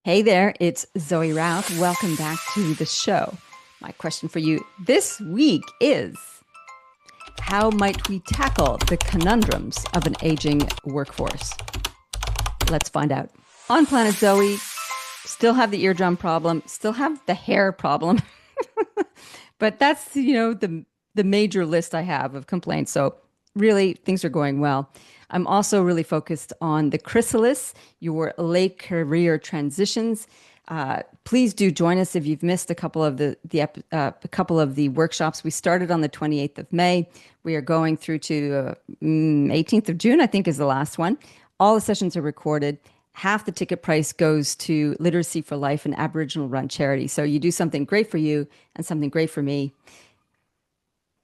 Hey there, it's Zoë Routh. Welcome back to the show. My question for you this week is: how might we tackle the conundrums of an aging workforce? Let's find out. On Planet Zoe, still have the eardrum problem, still have the hair problem, but that's, the major list I have of complaints. So really things are going well. I'm also really focused on the Chrysalis, your late career transitions. Please do join us if you've missed a couple of a couple of the workshops. We started on the 28th of May. We are going through to 18th of June, I think is the last one. All the sessions are recorded. Half the ticket price goes to Literacy for Life, an Aboriginal run charity. So you do something great for you and something great for me.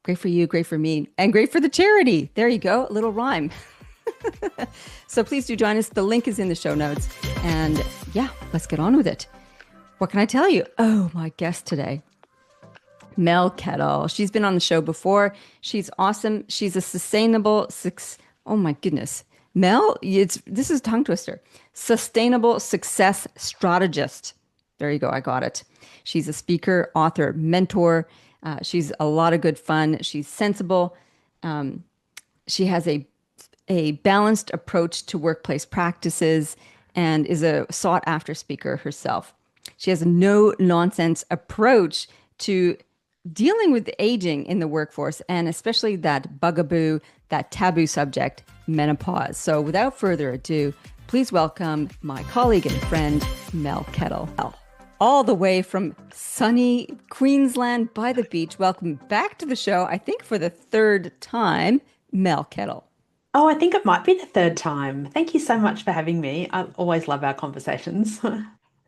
Great for you, great for me, and great for the charity. There you go, a little rhyme. So please do join us. The link is in the show notes. And yeah, let's get on with it. What can I tell you? Oh, my guest today, Mel Kettle. She's been on the show before. She's awesome. She's a oh my goodness. This is a tongue twister. Sustainable success strategist. There you go. I got it. She's a speaker, author, mentor. She's a lot of good fun. She's sensible. She has a balanced approach to workplace practices and is a sought after speaker herself. She has a no nonsense approach to dealing with aging in the workforce, and especially that bugaboo, that taboo subject, menopause. So without further ado, please welcome my colleague and friend, Mel Kettle. All the way from sunny Queensland by the beach. Welcome back to the show, I think for the third time, Mel Kettle. Oh, I think it might be the third time. Thank you so much for having me. I always love our conversations.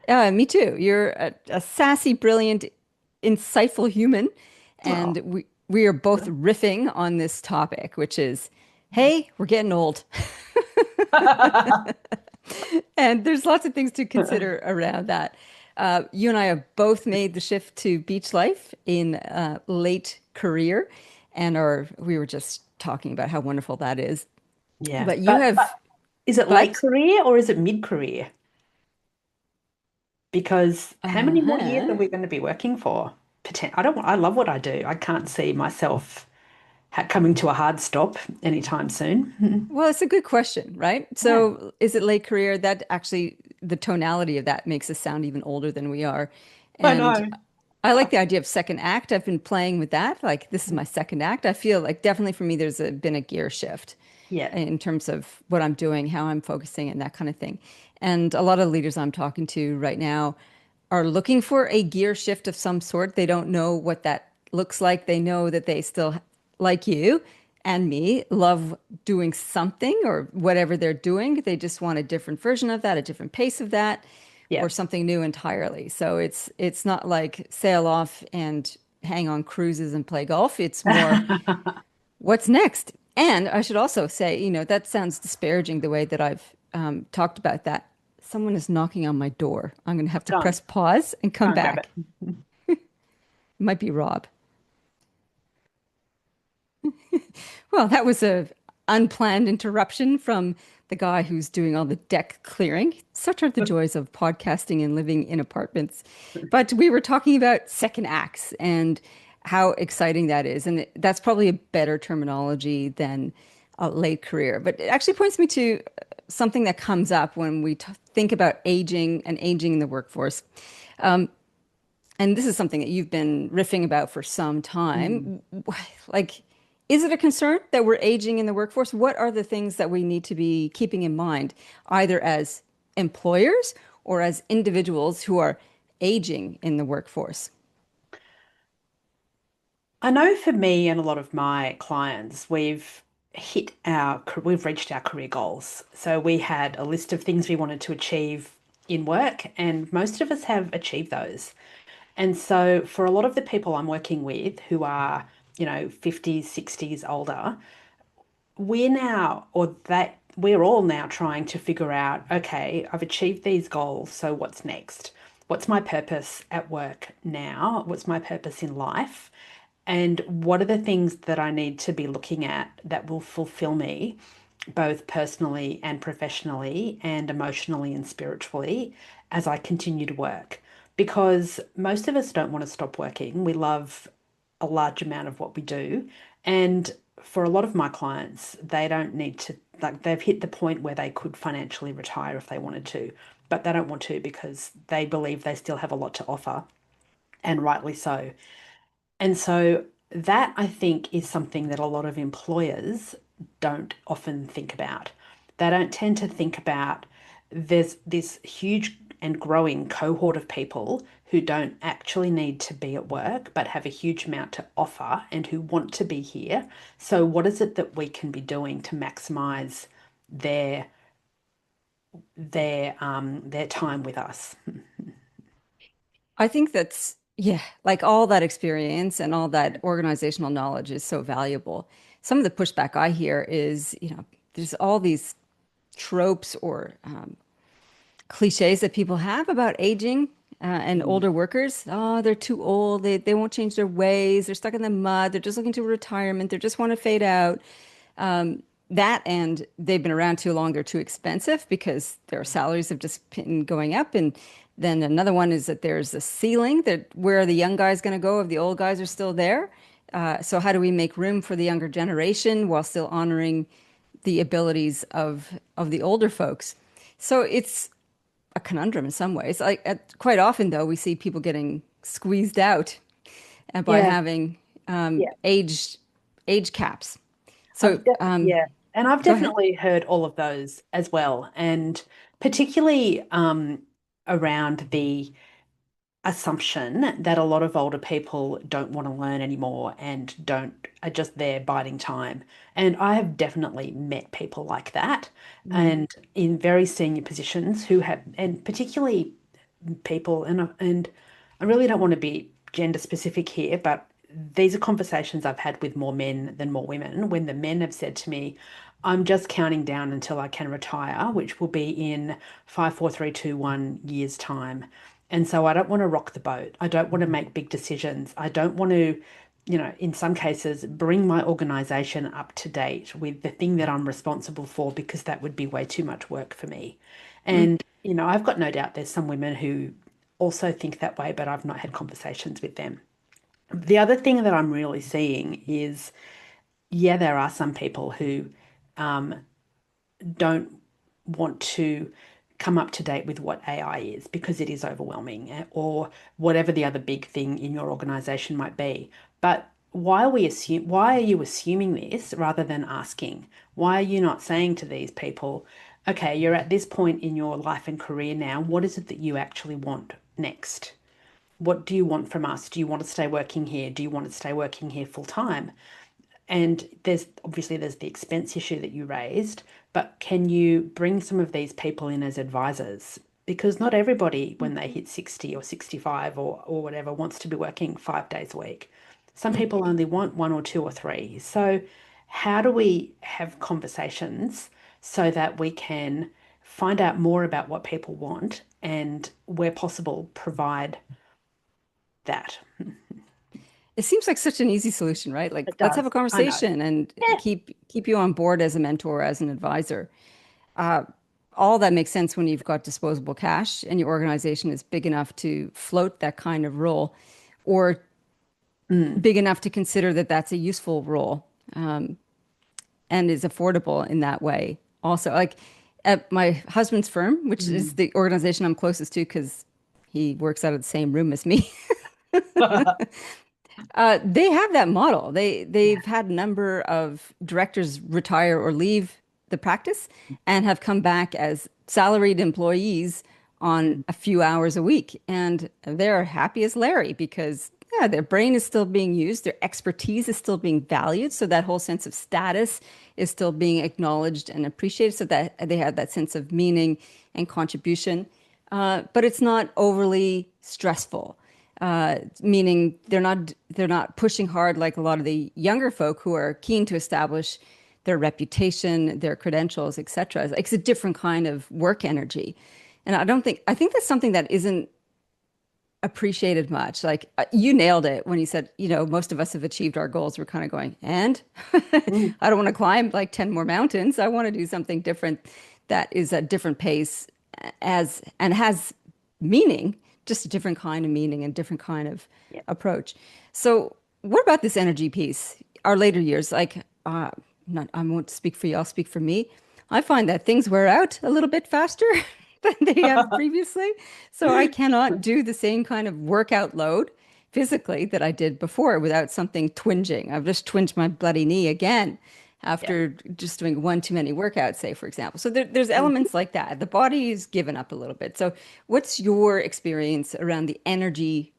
Me too. You're a sassy, brilliant, insightful human. Oh. And we are both riffing on this topic, which is, hey, we're getting old. And there's lots of things to consider around that. You and I have both made the shift to beach life in late career, and we were just talking about how wonderful that is. Yeah. But you But have, is it late but career or is it mid-career? Because how many more years are uh-huh. we going to be working for? I love what I do. I can't see myself coming to a hard stop anytime soon. Well, it's a good question, right? Yeah. So, is it late career? That actually, the tonality of that makes us sound even older than we are. I And know. I like the idea of second act. I've been playing with that. Like, this is my second act. I feel like definitely for me, been a gear shift Yeah. in terms of what I'm doing, how I'm focusing, and that kind of thing. And a lot of leaders I'm talking to right now are looking for a gear shift of some sort. They don't know what that looks like. They know that they still, like you and me, love doing something or whatever they're doing. They just want a different version of that, a different pace of that, Yeah. or something new entirely. So it's not like sail off and hang on cruises and play golf. It's more what's next. And I should also say, that sounds disparaging the way that I've talked about that. Someone is knocking on my door. I'm going to have to Go on. press pause and Go come and grab back. it. Might be Rob. Well, that was a unplanned interruption from the guy who's doing all the deck clearing. Such are the joys of podcasting and living in apartments. But we were talking about second acts and how exciting that is. And that's probably a better terminology than a late career. But it actually points me to something that comes up when we think about aging and aging in the workforce. And this is something that you've been riffing about for some Mm. time. Like, is it a concern that we're aging in the workforce? What are the things that we need to be keeping in mind, either as employers or as individuals who are aging in the workforce? I know for me and a lot of my clients, we've reached our career goals. So we had a list of things we wanted to achieve in work, and most of us have achieved those. And so for a lot of the people I'm working with who are, 50s, 60s older, we're all now trying to figure out, okay, I've achieved these goals, so what's next? What's my purpose at work now? What's my purpose in life? And what are the things that I need to be looking at that will fulfill me? both personally and professionally, and emotionally and spiritually as I continue to work. Because most of us don't want to stop working. We love a large amount of what we do. And for a lot of my clients, they don't need to, like, they've hit the point where they could financially retire if they wanted to, but they don't want to because they believe they still have a lot to offer, and rightly so. And so that I think is something that a lot of employers don't often think about. They don't tend to think about there's this huge and growing cohort of people who don't actually need to be at work but have a huge amount to offer and who want to be here. So what is it that we can be doing to maximize their their time with us? I think that's, yeah, like all that experience and all that organizational knowledge is so valuable. Some of the pushback I hear is, there's all these tropes or cliches that people have about aging and Mm. older workers. Oh, they're too old. They won't change their ways. They're stuck in the mud. They're just looking to retirement. They just want to fade out. That and they've been around too long. They're too expensive because their salaries have just been going up. And then another one is that there's a ceiling that where are the young guys going to go if the old guys are still there? So how do we make room for the younger generation while still honoring the abilities of the older folks? So it's a conundrum in some ways. Like quite often, though, we see people getting squeezed out by Yeah, having yeah. age caps. So Yeah, and I've go ahead. definitely heard all of those as well, and particularly around the assumption that a lot of older people don't want to learn anymore and don't are just there biding time. And I have definitely met people like that, Mm. and in very senior positions who have, and particularly people, and I really don't want to be gender specific here, but these are conversations I've had with more men than more women when the men have said to me, I'm just counting down until I can retire, which will be in 5, 4, 3, 2, 1 years' time. And so I don't want to rock the boat. I don't want to make big decisions. I don't want to, in some cases, bring my organization up to date with the thing that I'm responsible for because that would be way too much work for me. Mm. And, I've got no doubt there's some women who also think that way, but I've not had conversations with them. The other thing that I'm really seeing is, yeah, there are some people who um, don't want to come up to date with what AI is because it is overwhelming, or whatever the other big thing in your organization might be. But why are you assuming this rather than asking? Why are you not saying to these people, okay, you're at this point in your life and career now, what is it that you actually want next? What do you want from us? Do you want to stay working here? Do you want to stay working here full time? And there's the expense issue that you raised, but can you bring some of these people in as advisors? Because not everybody, when they hit 60 or 65 or whatever, wants to be working 5 days a week. Some Mm. people only want one or two or three. So, how do we have conversations so that we can find out more about what people want and, where possible, provide that? It seems like such an easy solution, right? Like It let's have a does. I know. conversation and Yeah. keep you on board as a mentor, as an advisor. Uh, all that makes sense when you've got disposable cash and your organization is big enough to float that kind of role, or Mm, big enough to consider that that's a useful role, and is affordable in that way. Also, like at my husband's firm, which is mm. the organization I'm closest to because he works out of the same room as me. They have that model. They've had a number of directors retire or leave the practice and have come back as salaried employees on Yeah. a few hours a week, and they're happy as Larry because yeah, their brain is still being used, their expertise is still being valued, so that whole sense of status is still being acknowledged and appreciated, so that they have that sense of meaning and contribution. But it's not overly stressful, meaning they're not pushing hard like a lot of the younger folk who are keen to establish their reputation, their credentials, etc. It's a different kind of work energy, and I think that's something that isn't appreciated much. Like you nailed it when you said, most of us have achieved our goals. We're kind of going, and Mm, I don't want to climb like 10 more mountains. I want to do something different that is a different pace as and has meaning, just a different kind of meaning and different kind of yeah. approach. So what about this energy piece? Our later years, like not I won't speak for you, I'll speak for me. I find that things wear out a little bit faster than they have previously. So I cannot do the same kind of workout load physically that I did before without something twinging. I've just twinged my bloody knee again Yeah. after just doing one too many workouts, say, for example. So there's Mhm. elements like that. The body is given up a little bit. So what's your experience around the energy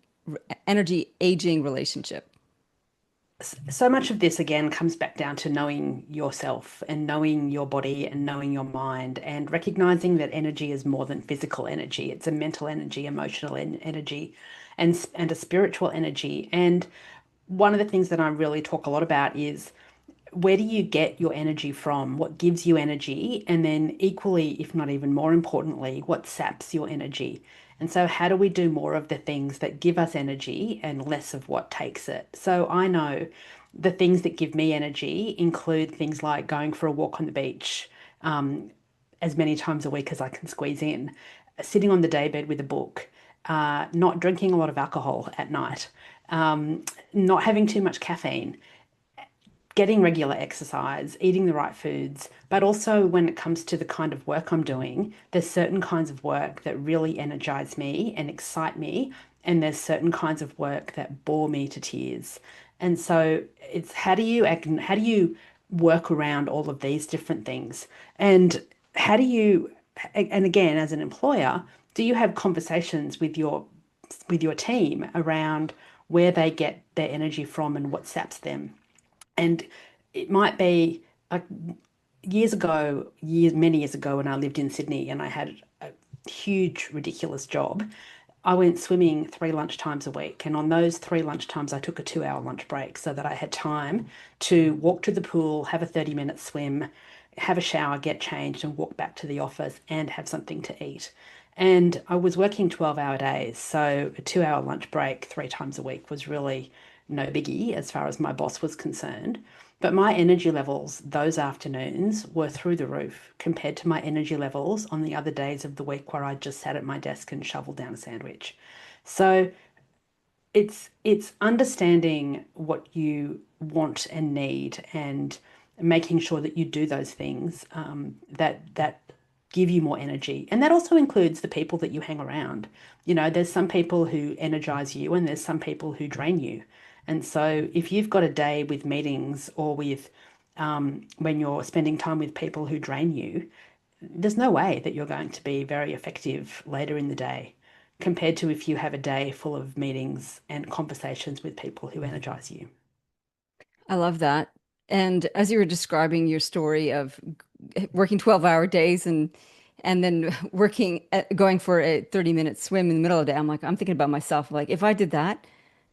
aging relationship? So much of this again comes back down to knowing yourself and knowing your body and knowing your mind and recognizing that energy is more than physical energy. It's a mental energy, emotional energy, and a spiritual energy. And one of the things that I really talk a lot about is where do you get your energy from? What gives you energy? And then, equally, if not even more importantly, what saps your energy? And so, how do we do more of the things that give us energy and less of what takes it? So, I know the things that give me energy include things like going for a walk on the beach as many times a week as I can squeeze in, sitting on the daybed with a book, not drinking a lot of alcohol at night, not having too much caffeine, getting regular exercise, eating the right foods, but also when it comes to the kind of work I'm doing, there's certain kinds of work that really energize me and excite me, and there's certain kinds of work that bore me to tears. And so it's how do you work around all of these different things? And how do you and again as an employer, do you have conversations with your team around where they get their energy from and what saps them? And it might be like many years ago when I lived in Sydney and I had a huge, ridiculous job. I went swimming 3 lunchtimes a week. And on those 3 lunchtimes, I took a 2 hour lunch break so that I had time to walk to the pool, have a 30-minute swim, have a shower, get changed, and walk back to the office and have something to eat. And I was working 12-hour days. So a 2 hour lunch break 3 times a week was really no biggie as far as my boss was concerned. But my energy levels those afternoons were through the roof compared to my energy levels on the other days of the week where I just sat at my desk and shoveled down a sandwich. So it's understanding what you want and need and making sure that you do those things that give you more energy. And that also includes the people that you hang around. There's some people who energize you and there's some people who drain you. And so if you've got a day with meetings or with when you're spending time with people who drain you, there's no way that you're going to be very effective later in the day compared to if you have a day full of meetings and conversations with people who energize you. I love that. And as you were describing your story of working 12-hour days and then going for a 30-minute swim in the middle of the day, I'm thinking about myself, like if I did that,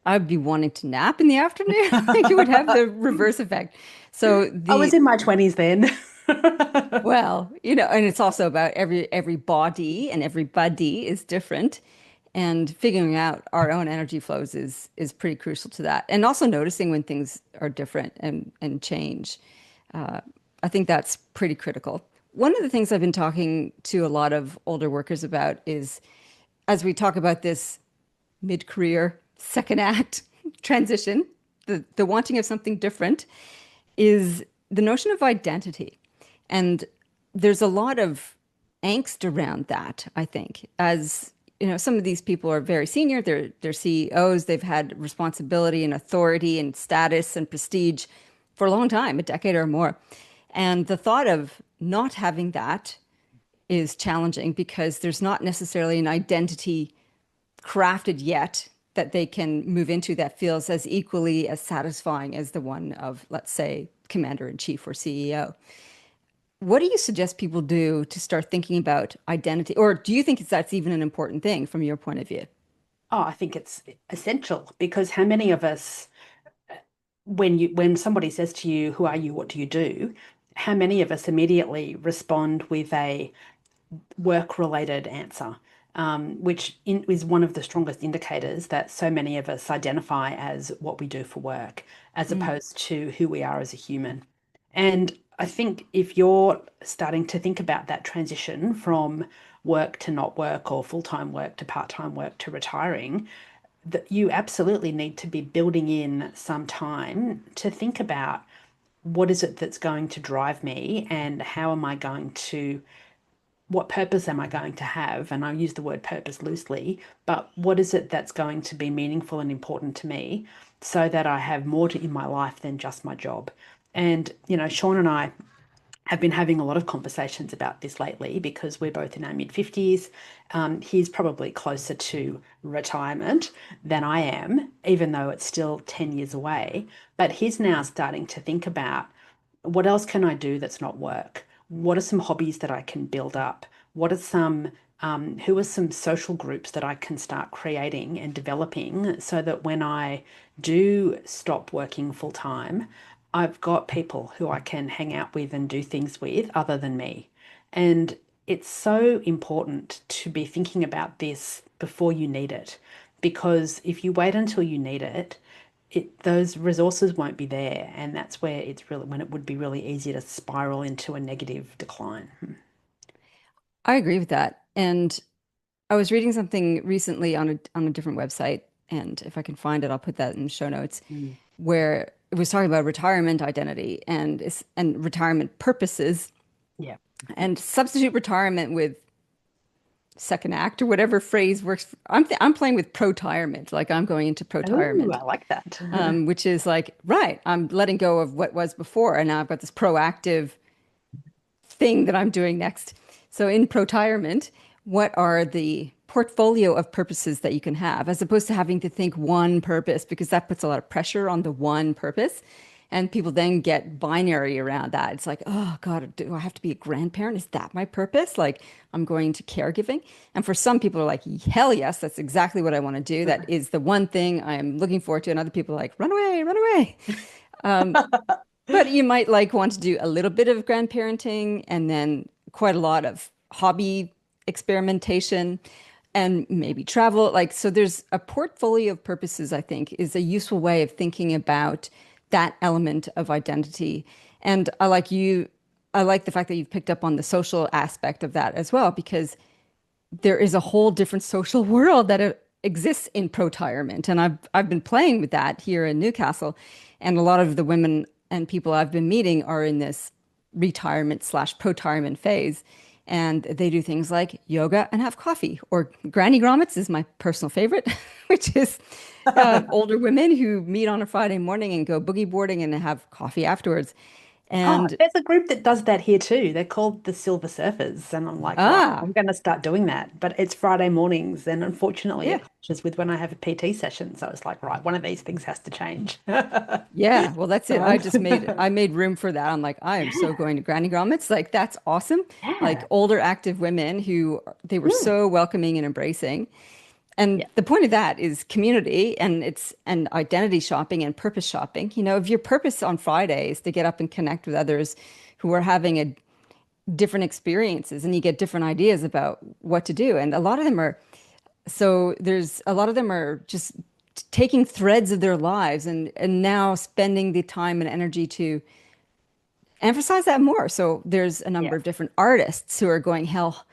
I'd be wanting to nap in the afternoon. Like it would have the reverse effect. So I was in my 20s then. and it's also about every body and everybody is different. And figuring out our own energy flows is pretty crucial to that. And also noticing when things are different and change. Uh, I think that's pretty critical. One of the things I've been talking to a lot of older workers about is as we talk about this mid-career second act transition, the wanting of something different is the notion of identity. And there's a lot of angst around that, I think. As some of these people are very senior, they're CEOs, they've had responsibility and authority and status and prestige for a long time, a decade or more. And the thought of not having that is challenging because there's not necessarily an identity crafted yet that they can move into that feels as equally as satisfying as the one of, let's say, commander in chief or CEO. What do you suggest people do to start thinking about identity? Or do you think that's even an important thing from your point of view? Oh, I think it's essential because how many of us, when somebody says to you, "Who are you? What do you do?" How many of us immediately respond with a work-related answer? is one of the strongest indicators that so many of us identify as what we do for work, as Mm. opposed to who we are as a human. And I think if you're starting to think about that transition from work to not work or full-time work to part-time work to retiring, that you absolutely need to be building in some time to think about what is it that's going to drive me and how am I going to what purpose am I going to have? And I use the word purpose loosely, but what is it that's going to be meaningful and important to me so that I have more in my life than just my job? And, Sean and I have been having a lot of conversations about this lately because we're both in our mid 50s. He's probably closer to retirement than I am, even though it's still 10 years away. But he's now starting to think about what else can I do that's not work? What are some hobbies that I can build up? What are who are some social groups that I can start creating and developing so that when I do stop working full time, I've got people who I can hang out with and do things with other than me. And it's so important to be thinking about this before you need it, because if you wait until you need it, those resources won't be there, and that's where it's really when it would be really easy to spiral into a negative decline. I agree with that. And I was reading something recently on a different website, and if I can find it, I'll put that in the show notes, Mm. where it was talking about retirement identity and retirement purposes, Yeah. and substitute retirement with second act or whatever phrase works. I'm playing with protirement, like I'm going into Oh, protirement, I like that. which is like, right, I'm letting go of what was before, and now I've got this proactive thing that I'm doing next. So in protirement, what are the portfolio of purposes that you can have, as opposed to having to think one purpose, because that puts a lot of pressure on the one purpose. And people then get binary around that. It's like, oh God, do I have to be a grandparent? Is that my purpose? Like I'm going to caregiving. And for some people are like, hell yes, that's exactly what I want to do. That is the one thing I am looking forward to. And other people are like, run away, run away. But you might like want to do a little bit of grandparenting and then quite a lot of hobby experimentation and maybe travel. Like, so there's a portfolio of purposes, I think, is a useful way of thinking about that element of identity. And I like the fact that you've picked up on the social aspect of that as well, because there is a whole different social world that exists in protirement. And I've been playing with that here in Newcastle. And a lot of the women and people I've been meeting are in this retirement slash protirement phase. And they do things like yoga and have coffee, or granny grommets is my personal favorite, which is older women who meet on a Friday morning and go boogie boarding and have coffee afterwards. Oh, And there's a group that does that here too. They're called the Silver Surfers. And I'm like, right, ah, I'm going to start doing that. But it's Friday mornings. And unfortunately, yeah. it clashes with when I have a PT session. So it's like, right, one of these things has to change. Yeah, well, that's it. Um, I made room for that. I'm like, I am so yeah, going to granny grommets. Like, that's awesome. Like yeah. older active women who they were Mm, so welcoming and embracing. And yeah, the point of that is community and identity shopping and purpose shopping. You know, if your purpose on Friday is to get up and connect with others who are having a different experiences and you get different ideas about what to do. And a lot of them are there's a lot of them are just taking threads of their lives and now spending the time and energy to emphasize that more. So there's a yeah, number of different artists who are going hell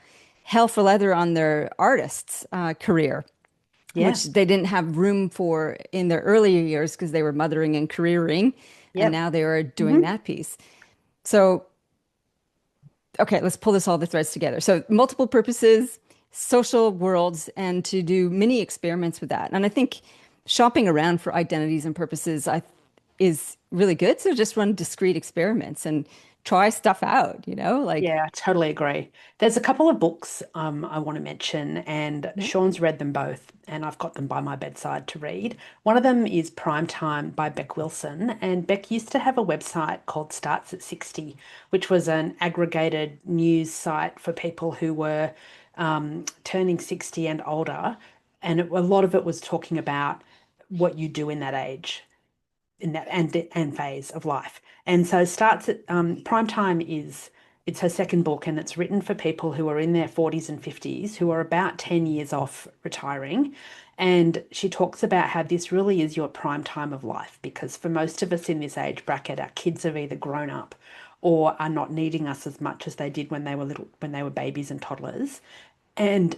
for leather on their artists career, yeah. which they didn't have room for in their earlier years because they were mothering and careering, and Yep. now they are doing Hmm. that piece. So okay, let's pull this all the threads together. So multiple purposes, social worlds, and to do mini experiments with that. And I think shopping around for identities and purposes is really good. So just run discrete experiments and try stuff out, like, Yeah, I totally agree. There's a couple of books I want to mention, and yeah. Sean's read them both, and I've got them by my bedside to read. One of them is Prime Time by Beck Wilson, and Beck used to have a website called Starts at 60, which was an aggregated news site for people who were turning 60 and older, and a lot of it was talking about what you do in that age in that and phase of life. And so starts at prime time is It's her second book, and it's written for people who are in their 40s and 50s who are about 10 years off retiring. And she talks about how this really is your prime time of life because for most of us in this age bracket, our kids have either grown up or are not needing us as much as they did when they were little, when they were babies and toddlers. And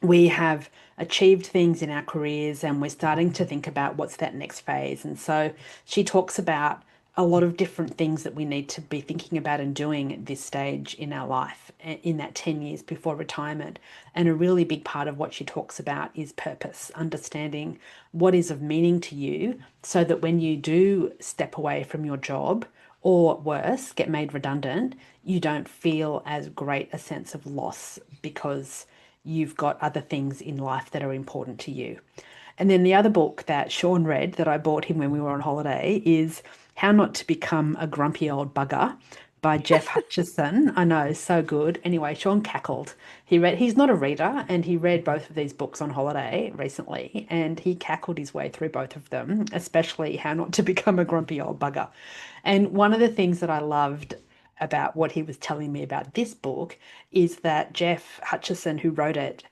we have achieved things in our careers and we're starting to think about what's that next phase. And so she talks about a lot of different things that we need to be thinking about and doing at this stage in our life, in that 10 years before retirement. And a really big part of what she talks about is purpose, understanding what is of meaning to you so that when you do step away from your job, or worse, get made redundant, you don't feel as great a sense of loss because you've got other things in life that are important to you. And then the other book that Sean read that I bought him when we were on holiday is How Not to Become a Grumpy Old Bugger by Jeff Hutchison. I know, so good. Anyway, Sean cackled. He's not a reader, and he read both of these books on holiday recently, and he cackled his way through both of them, especially How Not to Become a Grumpy Old Bugger. And one of the things that I loved about what he was telling me about this book is that Jeff Hutchison, who wrote it,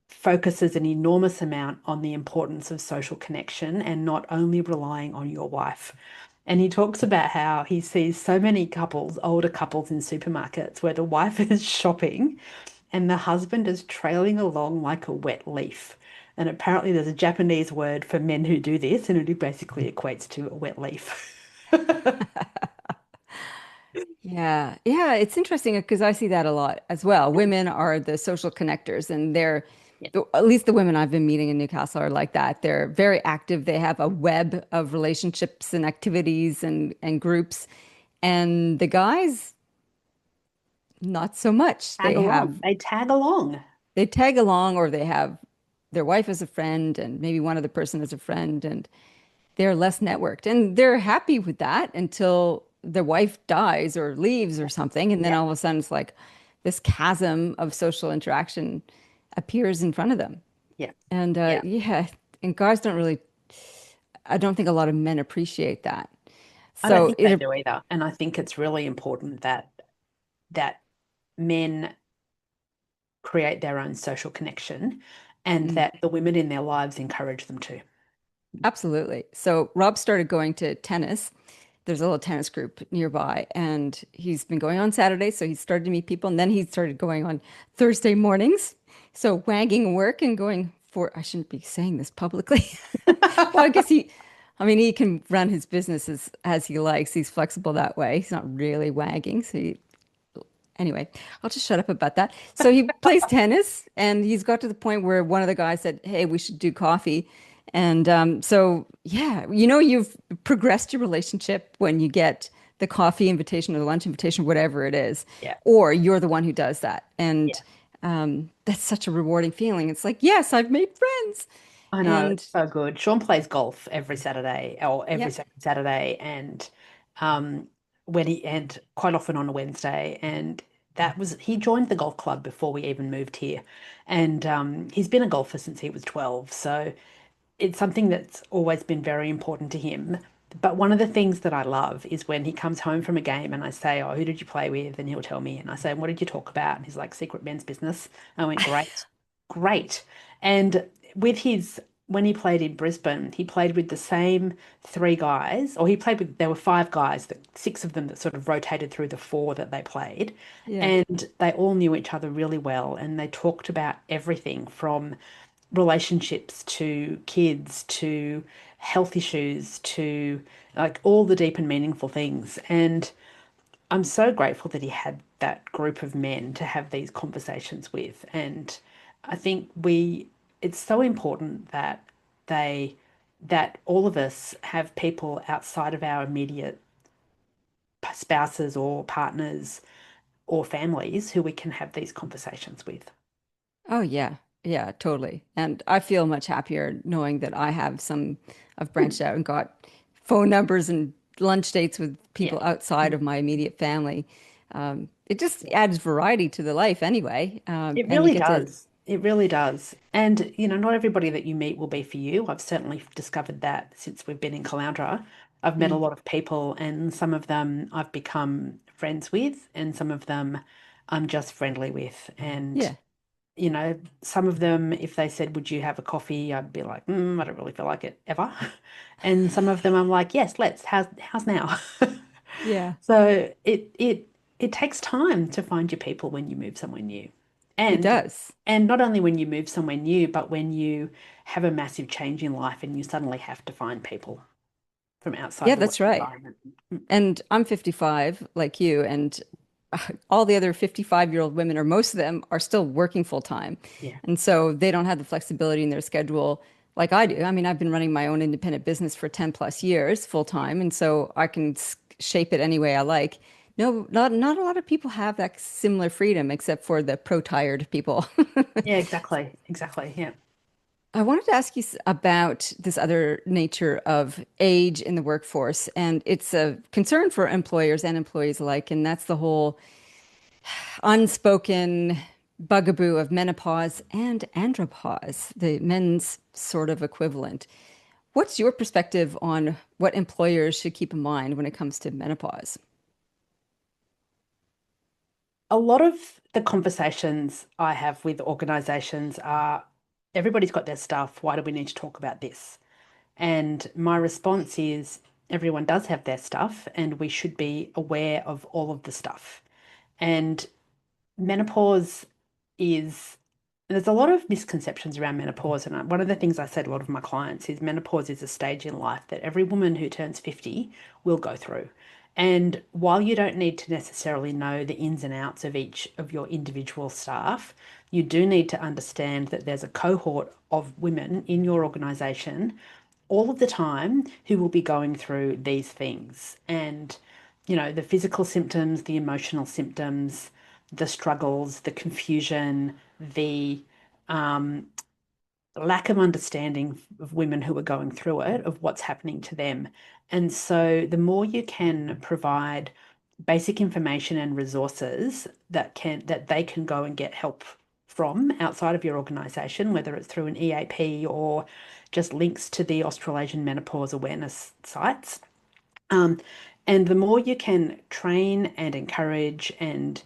focuses an enormous amount on the importance of social connection and not only relying on your wife. And he talks about how he sees so many couples, older couples in supermarkets, where the wife is shopping and the husband is trailing along like a wet leaf. And apparently, there's a Japanese word for men who do this, and it basically equates to a wet leaf. Yeah. Yeah. It's interesting because I see that a lot as well. Women are the social connectors, and Yeah. at least the women I've been meeting in Newcastle are like that. They're very active. They have a web of relationships and activities and groups. And the guys, not so much. Tag along. They tag along. They tag along, or they have their wife as a friend and maybe one other person as a friend, and they're less networked. And they're happy with that until their wife dies or leaves or something. And then Yeah. all of a sudden it's like this chasm of social interaction appears in front of them. Yeah. And Yeah. yeah, and guys don't really, I don't think a lot of men appreciate that. I don't So think they it, do either. And I think it's really important that men create their own social connection and mm, that the women in their lives encourage them to. absolutely. So Rob started going to tennis. There's a little tennis group nearby, and he's been going on Saturday. So he started to meet people, and then he started going on Thursday mornings. So wagging work and going for, I shouldn't be saying this publicly. Well, I guess I mean, he can run his business as he likes. He's flexible that way. He's not really wagging. Anyway, I'll just shut up about that. So he plays tennis, and he's got to the point where one of the guys said, "Hey, we should do coffee." And so, yeah, you've progressed your relationship when you get the coffee invitation or the lunch invitation, whatever it is, Yeah. or you're the one who does that. Yeah. And that's such a rewarding feeling. It's like, yes, I've made friends. I know, And it's so good. Sean plays golf every Saturday or every yeah, second Saturday and um and quite often on a Wednesday. And that was he joined the golf club before we even moved here. And he's been a golfer since he was 12. So it's something that's always been very important to him. But one of the things that I love is when he comes home from a game and I say, "Oh, who did you play with?" And he'll tell me. And I say, "What did you talk about?" And he's like, "Secret men's business." I went, "Great, great." And with when he played in Brisbane, he played with the same three guys, or there were five guys, six of them that sort of rotated through the four that they played. yeah. And they all knew each other really well. And they talked about everything from relationships to kids to health issues to like all the deep and meaningful things. And I'm so grateful that he had that group of men to have these conversations with. And I think it's so important that they, that all of us have people outside of our immediate spouses or partners or families who we can have these conversations with. Oh, yeah. Yeah, totally. And I feel much happier knowing that I've branched out and got phone numbers and lunch dates with Yeah. people outside of my immediate family. It just adds variety to the life anyway. It And you really get to, does. It really does. And, not everybody that you meet will be for you. I've certainly discovered that since we've been in Caloundra. I've met a mm, lot of people, and some of them I've become friends with, and some of them I'm just friendly with. And, Yeah. some of them, if they said, would you have a coffee? I'd be like, I don't really feel like it ever. And some of them I'm like, yes, let's. How's now? Yeah. So it takes time to find your people when you move somewhere new. It And does. and not only when you move somewhere new, but when you have a massive change in life and you suddenly have to find people from outside Yeah, the work that's right. environment. And I'm 55 like you, and all the other 55-year-old women, or most of them, are still working full time. Yeah. And so they don't have the flexibility in their schedule like I do. I mean, I've been running my own independent business for 10 plus years full time, and so I can shape it any way I like. No, not a lot of people have that similar freedom except for the pro-tired people. Yeah, exactly. Exactly. Yeah. I wanted to ask you about this other nature of age in the workforce, and it's a concern for employers and employees alike, and that's the whole unspoken bugaboo of menopause and andropause, the men's sort of equivalent. What's your perspective on what employers should keep in mind when it comes to menopause? A lot of the conversations I have with organizations are everybody's got their stuff. Why do we need to talk about this? And my response is everyone does have their stuff, and we should be aware of all of the stuff. And menopause is, there's a lot of misconceptions around menopause. And one of the things I say to a lot of my clients is menopause is a stage in life that every woman who turns 50 will go through. And while you don't need to necessarily know the ins and outs of each of your individual staff, you do need to understand that there's a cohort of women in your organization all of the time who will be going through these things. And, the physical symptoms, the emotional symptoms, the struggles, the confusion, the lack of understanding of women who are going through it, of what's happening to them. And so the more you can provide basic information and resources that they can go and get help from outside of your organization, whether it's through an EAP or just links to the Australasian menopause awareness sites. Um, and the more you can train and encourage and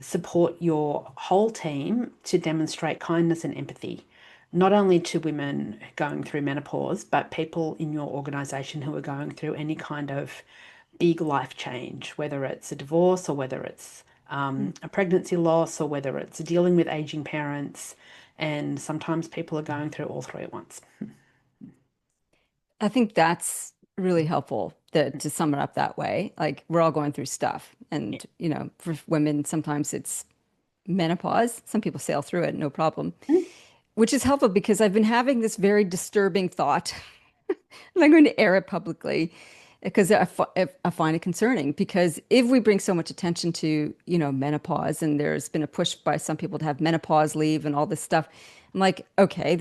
support your whole team to demonstrate kindness and empathy, not only to women going through menopause, but people in your organization who are going through any kind of big life change, whether it's a divorce or whether it's a pregnancy loss or whether it's dealing with aging parents. And sometimes people are going through all three at once. I think that's really helpful to sum it up that way. Like we're all going through stuff. Yeah. And, for women, sometimes it's menopause. Some people sail through it, no problem, which is helpful because I've been having this very disturbing thought. And I'm going to air it publicly because I find it concerning because if we bring so much attention to, menopause and there's been a push by some people to have menopause leave and all this stuff, I'm like, okay,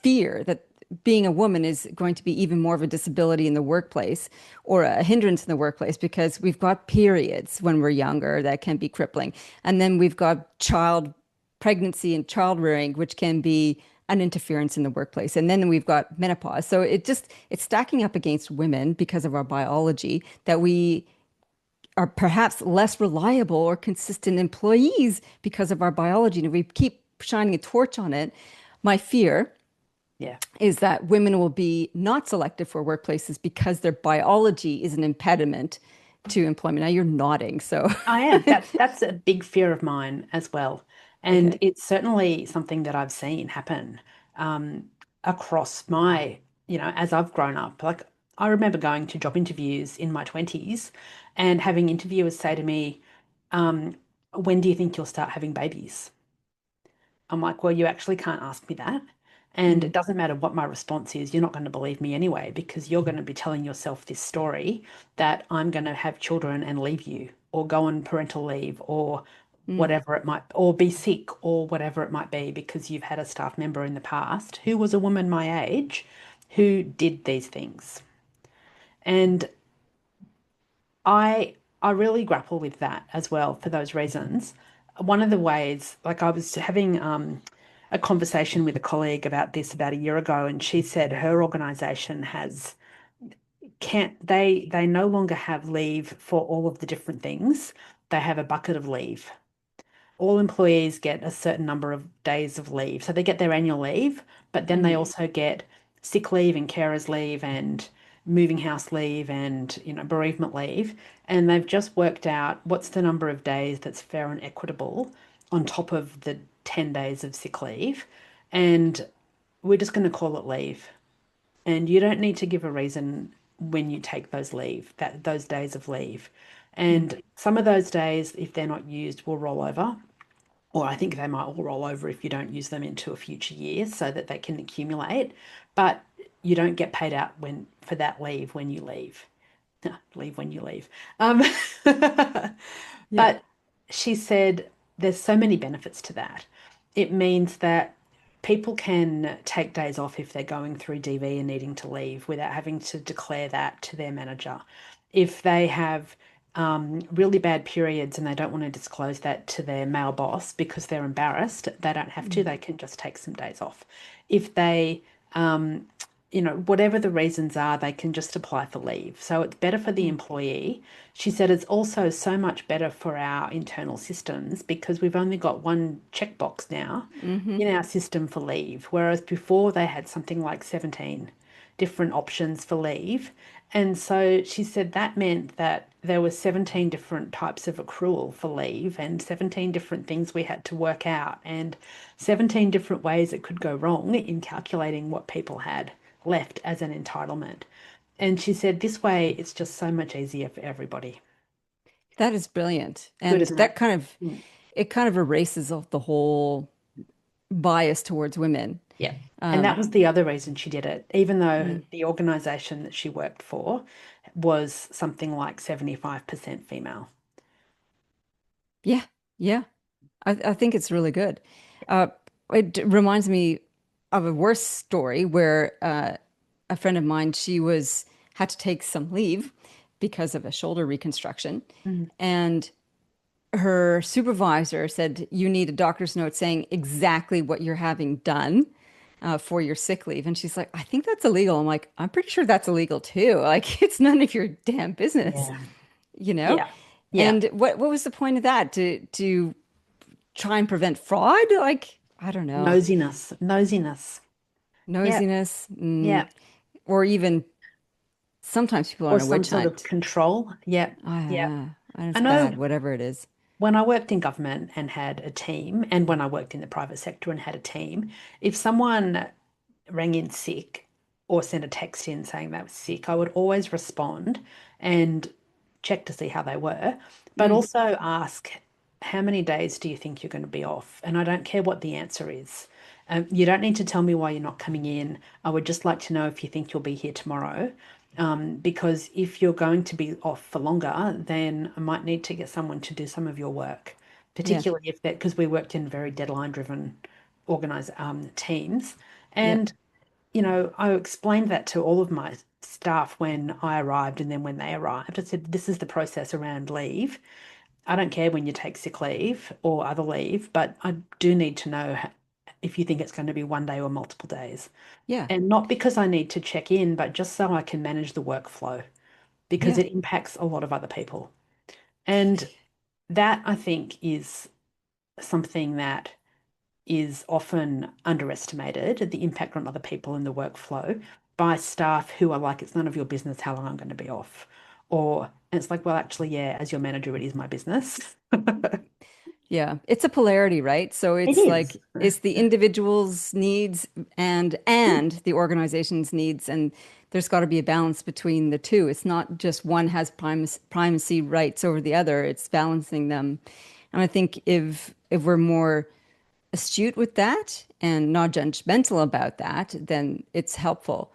fear that being a woman is going to be even more of a disability in the workplace or a hindrance in the workplace because we've got periods when we're younger that can be crippling. And then we've got pregnancy and child rearing, which can be an interference in the workplace. And then we've got menopause. So it's stacking up against women because of our biology that we are perhaps less reliable or consistent employees because of our biology. And if we keep shining a torch on it, my fear Yeah. is that women will be not selected for workplaces because their biology is an impediment to employment. Now you're nodding, so I am. That's a big fear of mine as well. And okay. it's certainly something that I've seen happen across my, as I've grown up. Like I remember going to job interviews in my 20s and having interviewers say to me, when do you think you'll start having babies? I'm like, well, you actually can't ask me that. And Mm, it doesn't matter what my response is, you're not going to believe me anyway, because you're going to be telling yourself this story that I'm going to have children and leave you, or go on parental leave, or mm. whatever it might, or be sick, or whatever it might be, because you've had a staff member in the past who was a woman my age who did these things. And I I really grapple with that as well for those reasons. One of the ways, like I was having a conversation with a colleague about this about a year ago, and she said her organization has can't they no longer have leave for all of the different things. They have a bucket of leave. All employees get a certain number of days of leave. So they get their annual leave, but then they Mm, also get sick leave and carers leave and moving house leave and, bereavement leave. And they've just worked out what's the number of days that's fair and equitable on top of the 10 days of sick leave. And we're just going to call it leave. And you don't need to give a reason when you take those days of leave. mm. And some of those days, if they're not used, will roll over, or I think they might all roll over if you don't use them into a future year so that they can accumulate. But you don't get paid out for that leave when you leave. Leave when you leave. Um, Yeah. but she said there's so many benefits to that. It means that people can take days off if they're going through DV and needing to leave without having to declare that to their manager. If they have really bad periods and they don't want to disclose that to their male boss because they're embarrassed, they don't have to. Mm, They can just take some days off. If they, whatever the reasons are, they can just apply for leave. So it's better for the mm, employee. She said it's also so much better for our internal systems because we've only got one checkbox now mm-hmm. in our system for leave, whereas before they had something like 17 different options for leave. And so she said that meant that there were 17 different types of accrual for leave and 17 different things we had to work out and 17 different ways it could go wrong in calculating what people had left as an entitlement. And she said this way it's just so much easier for everybody. That is brilliant. Good, And isn't it? that kind of Mm. it kind of erases off the whole bias towards women. Yeah. And that Um, was the other reason she did it, even though mm, the organization that she worked for was something like 75% female. yeah, yeah. I think it's really good. Uh, it reminds me of a worse story where a friend of mine, she was had to take some leave because of a shoulder reconstruction, Mm. and her supervisor said, "You need a doctor's note saying exactly what you're having done." For your sick leave. And she's like, I think that's illegal. I'm like, I'm pretty sure that's illegal too. Like, it's none of your damn business, Yeah. you know? Yeah. Yeah. And what was the point of that? To try and prevent fraud? Like, I don't know. Nosiness. Nosiness. Yeah. Nosiness, Yeah. or even sometimes people are Or on a some witch sort of hunt. control. Yeah. Yeah. And I it's bad, know whatever it is. when I worked in government and had a team, and when I worked in the private sector and had a team, if someone rang in sick or sent a text in saying they were sick, I would always respond and check to see how they were, but Mm, also ask, how many days do you think you're going to be off? And I don't care what the answer is. You don't need to tell me why you're not coming in. I would just like to know if you think you'll be here tomorrow. Because if you're going to be off for longer, then I might need to get someone to do some of your work, yeah, particularly if that, because we worked in very deadline driven organize teams. yeah, And I explained that to all of my staff when I arrived and then when they arrived. I said, this is the process around leave. I don't care when you take sick leave or other leave, but I do need to know if you think it's going to be one day or multiple days. yeah, And not because I need to check in, but just so I can manage the workflow because yeah, it impacts a lot of other people. And that I think is something that is often underestimated, the impact on other people in the workflow by staff who are like, it's none of your business how long I'm going to be off. And it's like, well, actually, yeah, as your manager, it is my business. yeah. It's a polarity, right? So It it's is. like it's the individual's needs and the organization's needs, and there's got to be a balance between the two. It's not just one has primacy rights over the other. It's balancing them. And I think if we're more astute with that and not judgmental about that, then it's helpful.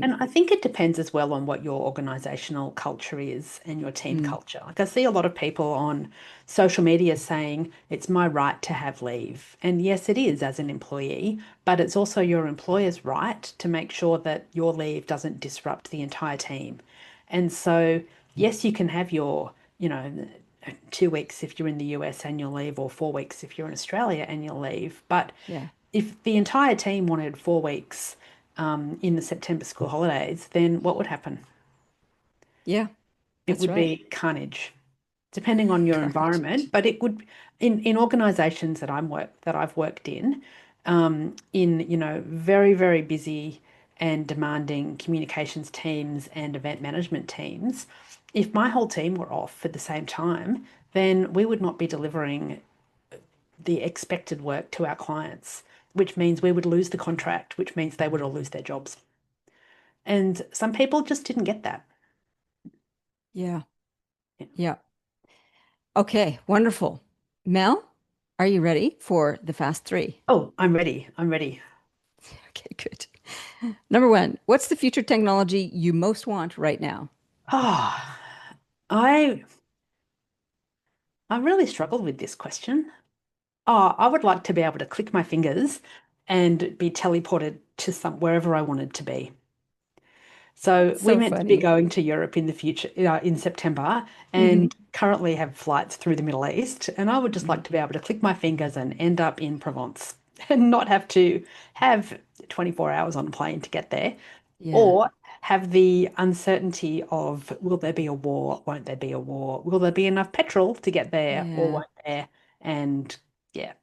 And I think it depends as well on what your organizational culture is and your team Mm, culture. Like I see a lot of people on social media saying it's my right to have leave. And yes, it is as an employee, but it's also your employer's right to make sure that your leave doesn't disrupt the entire team. And so, yes, you can have your, 2 weeks if you're in the US annual leave or 4 weeks if you're in Australia annual leave. But yeah, if the entire team wanted 4 weeks in the September school holidays, then what would happen? Yeah, It that's would right. be carnage, depending on your Carnage. environment. But it would, in organisations that I've worked in very very busy and demanding communications teams and event management teams. If my whole team were off at the same time, then we would not be delivering the expected work to our clients, which means we would lose the contract, which means they would all lose their jobs. And some people just didn't get that. Yeah. Yeah. Yeah. Okay, wonderful. Mel, are you ready for the fast three? Oh, I'm ready. I'm ready. Okay, good. Number one, what's the future technology you most want right now? Oh, I I really struggled with this question. Oh, I would like to be able to click my fingers and be teleported to some wherever I wanted to be. So we're So meant to be funny. going to Europe in the future, in September, Hmm. and currently have flights through the Middle East. And I would just like Hmm. to be able to click my fingers and end up in Provence and not have to have 24 hours on a plane to get there, Yeah. or have the uncertainty of will there be a war? Won't there be a war? Will there be enough petrol to get there or Yeah. won't there? And yeah,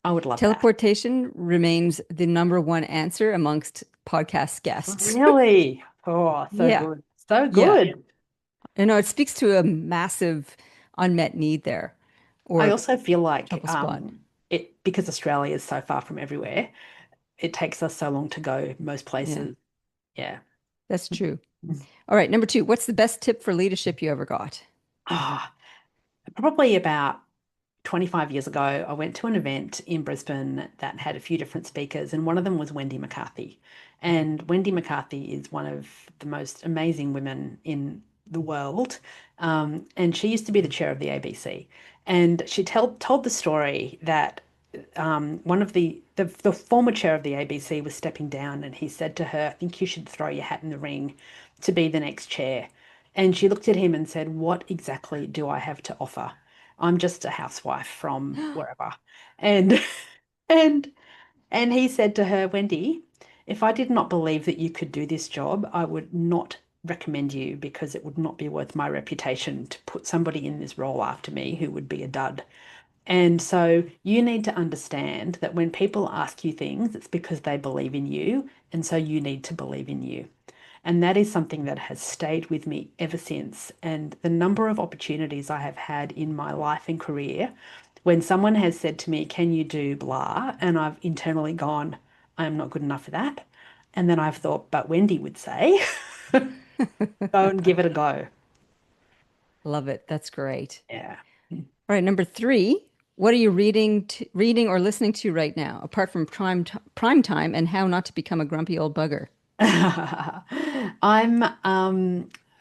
I would love that. Teleportation remains the number one answer amongst podcast guests. Really? Oh, so Yeah. good. So Yeah. good. You know, it speaks to a massive unmet need there I or also feel like trouble spot. it because Australia is so far from everywhere, it takes us so long to go most Yeah, places. Yeah. that's true. All right, number two, what's the best tip for leadership you ever got? Ah, probably about 25 years ago, I went to an event in Brisbane that had a few different speakers, and one of them was Wendy McCarthy. And Wendy McCarthy is one of the most amazing women in the world. And she used to be the chair of the ABC. And she told the story that one of the former chair of the ABC was stepping down, and he said to her, "I think you should throw your hat in the ring to be the next chair." And she looked at him and said, "What exactly do I have to offer? I'm just a housewife from wherever." And and and he said to her, "Wendy, if I did not believe that you could do this job, I would not recommend you because it would not be worth my reputation to put somebody in this role after me who would be a dud." And so you need to understand that when people ask you things, it's because they believe in you. And so you need to believe in you. And that is something that has stayed with me ever since. And the number of opportunities I have had in my life and career when someone has said to me, "Can you do blah?" And I've internally gone, "I am not good enough for that." And then I've thought, "But Wendy would say, go and give it a go." Love it. That's great. Yeah. All right, number three, what are you reading or listening to right now, apart from prime time and how not to become a grumpy old bugger? I'm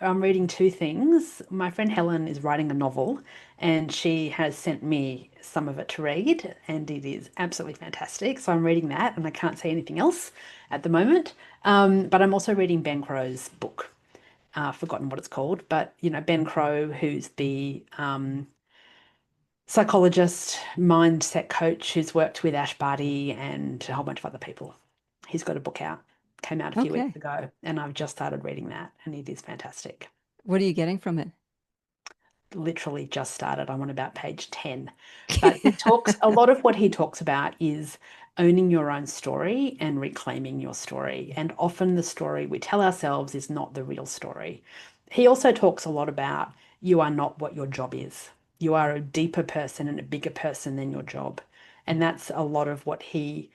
I'm reading two things. My friend Helen is writing a novel and she has sent me some of it to read and it is absolutely fantastic. So I'm reading that and I can't say anything else at the moment. But I'm also reading Ben Crow's book. I've forgotten what it's called, but Ben Crow, who's the psychologist, mindset coach who's worked with Ash Barty and a whole bunch of other people. He's got a book out, came out a few weeks Okay. ago, and I've just started reading that, and it is fantastic. What are you getting from it? Literally just started. I'm on about page 10. But a lot of what he talks about is owning your own story and reclaiming your story. And often the story we tell ourselves is not the real story. He also talks a lot about you are not what your job is. You are a deeper person and a bigger person than your job. And that's a lot of what he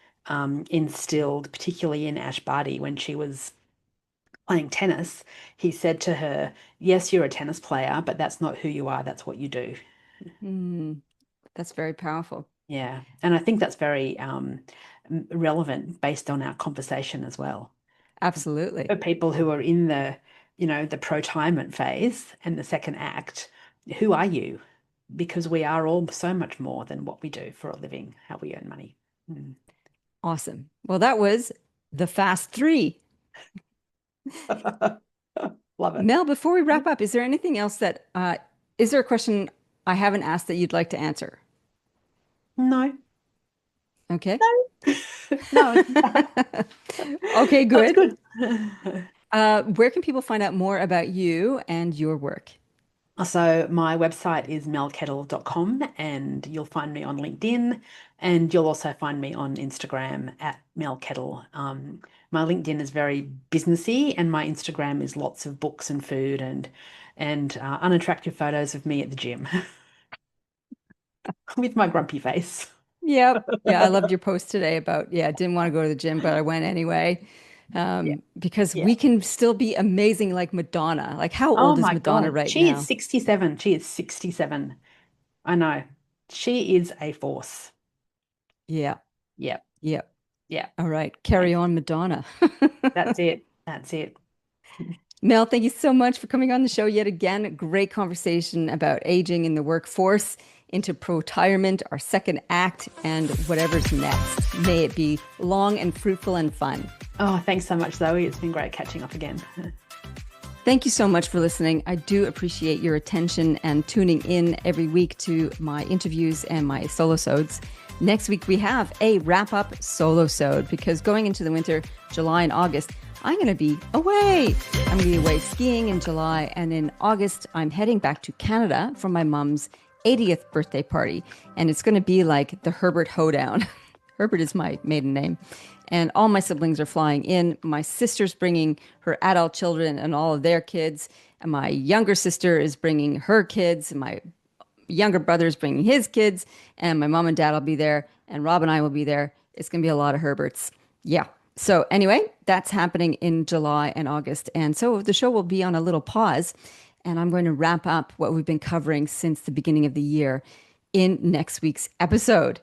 instilled, particularly in Ash Barty when she was playing tennis. He said to her, "Yes, you're a tennis player, but that's not who you are. That's what you do." Hmm, that's very powerful. Yeah. And I think that's very relevant based on our conversation as well. Absolutely. For people who are in the protirement phase and the second act, who are you? Because we are all so much more than what we do for a living, how we earn money. Mm. Awesome. Well, that was the fast three. Love it. Mel, before we wrap up, is there anything else is there a question I haven't asked that you'd like to answer? No, Okay. no, no, Okay, that's good. good. Where can people find out more about you and your work? So my website is melkettle.com and you'll find me on LinkedIn and you'll also find me on Instagram at Mel Kettle. My LinkedIn is very businessy and my Instagram is lots of books and food and unattractive photos of me at the gym with my grumpy face. Yep. Yeah, I loved your post today about, yeah, I didn't want to go to the gym, but I went anyway. Yeah, Because yeah. we can still be amazing like Madonna. Like, how Oh old is my Madonna God. right She is now? 67. She is 67. I know. She is a force. Yeah. Yep. Yeah. Yeah. All right. Carry Thanks. on, Madonna. That's it. That's it. Mel, thank you so much for coming on the show yet again. Great conversation about aging in the workforce, into protirement, our second act, and whatever's next. May it be long and fruitful and fun. Oh, thanks so much, Zoe. It's been great catching up again. Thank you so much for listening. I do appreciate your attention and tuning in every week to my interviews and my solo-sodes. Next week, we have a wrap-up solo-sode because going into the winter, July and August, I'm going to be away. I'm going to be away skiing in July. And in August, I'm heading back to Canada for my mom's 80th birthday party. And it's going to be like the Herbert hoedown. Herbert is my maiden name. And all my siblings are flying in. My sister's bringing her adult children and all of their kids. And my younger sister is bringing her kids. And my younger brother is bringing his kids. And my mom and dad will be there. And Rob and I will be there. It's going to be a lot of Herberts. Yeah. So anyway, that's happening in July and August. And so the show will be on a little pause. And I'm going to wrap up what we've been covering since the beginning of the year in next week's episode.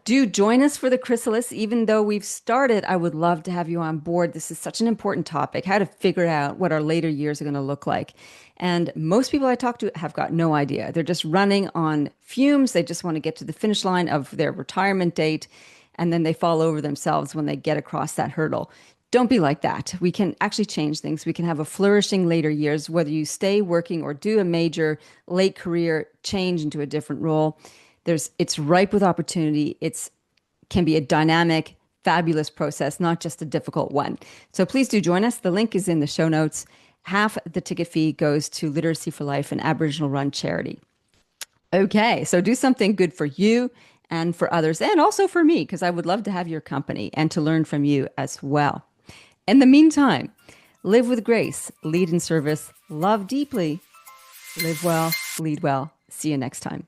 Do join us for the Chrysalis. Even though we've started, I would love to have you on board. This is such an important topic, how to figure out what our later years are going to look like. And most people I talk to have got no idea. They're just running on fumes. They just want to get to the finish line of their retirement date, and then they fall over themselves when they get across that hurdle. Don't be like that. We can actually change things. We can have a flourishing later years, whether you stay working or do a major late career change into a different role. It's ripe with opportunity. It's can be a dynamic, fabulous process, not just a difficult one. So please do join us. The link is in the show notes. Half the ticket fee goes to Literacy for Life, an Aboriginal run charity. Okay, so do something good for you and for others, and also for me, because I would love to have your company and to learn from you as well. In the meantime, live with grace, lead in service, love deeply, live well, lead well. See you next time.